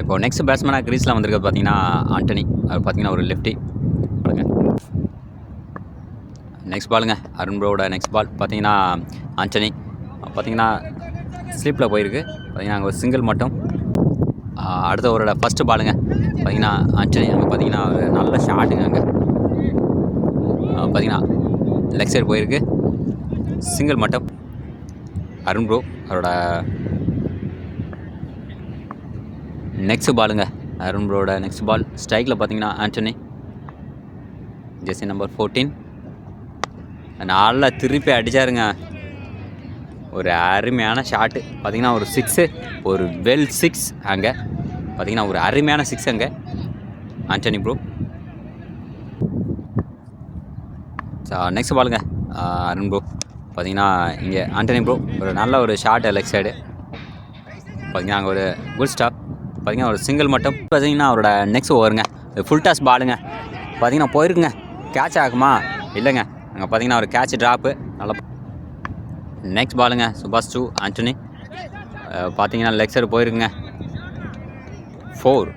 இப்போ நெக்ஸ்ட் பேட்ஸ்மேனாக கிரீஸில் வந்திருக்கிறது பார்த்தீங்கன்னா ஆண்டனி. அவர் பார்த்தீங்கன்னா ஒரு லெஃப்டி பாருங்க. நெக்ஸ்ட் பாலுங்க அருண் ப்ரோவோட நெக்ஸ்ட் பால் பார்த்தீங்கன்னா ஆண்டனி பார்த்தீங்கன்னா ஸ்லீப்பில் போயிருக்கு. பார்த்தீங்கன்னா அங்கே ஒரு சிங்கிள் மட்டும். அடுத்த அவரோட ஃபஸ்ட்டு பாலுங்க பார்த்தீங்கன்னா ஆண்டனி. அங்கே பார்த்தீங்கன்னா ஒரு நல்ல ஷாட்டுங்க. அங்கே பார்த்தீங்கன்னா லெக் சைடு போயிருக்கு, சிங்கிள் மட்டும். அருண் ப்ரோ அவரோட நெக்ஸ்ட் பாலுங்க அருண் ப்ரோவோட நெக்ஸ்ட் பால் ஸ்ட்ரைக்கில் பார்த்தீங்கன்னா ஆண்டனி ஜெர்சி நம்பர் 14 நல்லா திருப்பி அடித்தாருங்க. ஒரு அருமையான ஷாட்டு பார்த்தீங்கன்னா ஒரு 6, ஒரு வெல் 6 அங்கே பார்த்தீங்கன்னா ஒரு அருமையான 6 அங்கே ஆண்டனி ப்ரோ. நெக்ஸ்ட் பாலுங்க அருண் ப்ரோ பார்த்தீங்கன்னா இங்கே ஆண்டனி ப்ரோ ஒரு நல்ல ஒரு ஷாட் லெக் சைடு பார்த்தீங்கன்னா அங்கே ஒரு குட் ஸ்டாப் பார்த்தீங்கன்னா ஒரு சிங்கிள் மட்டும். பார்த்தீங்கன்னா அவரோட நெக்ஸ்ட் ஓவருங்க ஃபுல் டாஸ் பாலுங்க பார்த்தீங்கன்னா போயிருக்குங்க. கேட்ச் ஆகுமா? இல்லைங்க, அங்கே பார்த்தீங்கன்னா ஒரு கேட்ச் ட்ராப்பு நல்லா. நெக்ஸ்ட் பாலுங்க சுபாஷ் டூ ஆண்டனி பார்த்தீங்கன்னா லெக் சைடு போயிருக்குங்க. 4,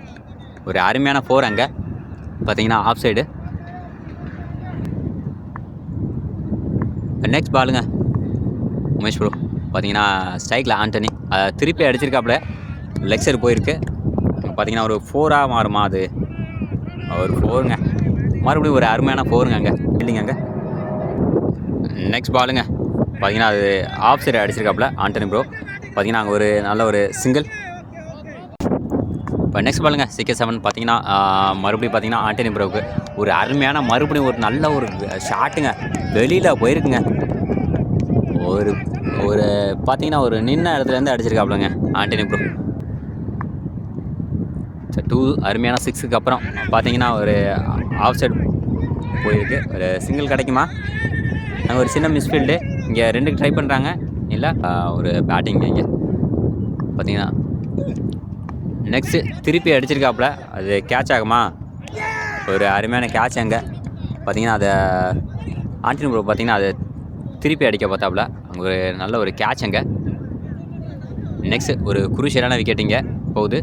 ஒரு அருமையான 4 அங்கே பார்த்தீங்கன்னா ஆஃப் சைடு. நெக்ஸ்ட் பாலுங்க உமேஷ் ப்ரோ பார்த்தீங்கன்னா ஸ்ட்ரைக்கில் ஆண்டனி திருப்பி அடிச்சிருக்காப்புல, லெக் சைடு போயிருக்கு. பார்த்தீங்கன்னா ஒரு 4ஆக மாறுமா? அது ஒரு 4ங்க, மறுபடியும் ஒரு அருமையான 4ங்க அங்கே இல்லைங்க. அங்கே நெக்ஸ்ட் பாலுங்க பார்த்தீங்கன்னா அது ஆஃப் சைடு அடிச்சிருக்காப்புல ஆண்டனி ப்ரோ. பார்த்தீங்கன்னா அங்கே ஒரு நல்ல ஒரு சிங்கிள். இப்போ நெக்ஸ்ட் பாலுங்க 6-7 பார்த்தீங்கன்னா மறுபடியும் பார்த்தீங்கன்னா ஆண்டனி ப்ரோவுக்கு ஒரு அருமையான மறுபடியும் ஒரு நல்ல ஒரு ஷாட்டுங்க, வெளியில் போயிருக்குங்க. ஒரு பார்த்தீங்கன்னா ஒரு நின்ன இடத்துலேருந்து அடிச்சிருக்காப்புலங்க ஆண்டனி ப்ரோ. 2 அருமையான 6க்கு அப்புறம் பார்த்தீங்கன்னா ஒரு ஆஃப் சைடு போயிருக்கு. ஒரு சிங்கிள் கிடைக்குமா? அங்கே ஒரு சின்ன மிஸ்ஃபீல்டு. இங்கே 2க்கு ட்ரை பண்ணுறாங்க, இல்லை ஒரு பேட்டிங். இங்கே பார்த்தீங்கன்னா நெக்ஸ்ட்டு திருப்பி அடிச்சிருக்காப்புல, அது கேட்ச் ஆகுமா? ஒரு அருமையான கேட்ச் அங்கே பார்த்தீங்கன்னா அதை ஆண்டனி ப்ரோ பார்த்தீங்கன்னா அதை திருப்பி அடிக்க பார்த்தாப்புல, அங்கே ஒரு நல்ல ஒரு கேட்ச் அங்கே. நெக்ஸ்ட்டு ஒரு குருஷியலான விக்கெட்டிங்க போகுது.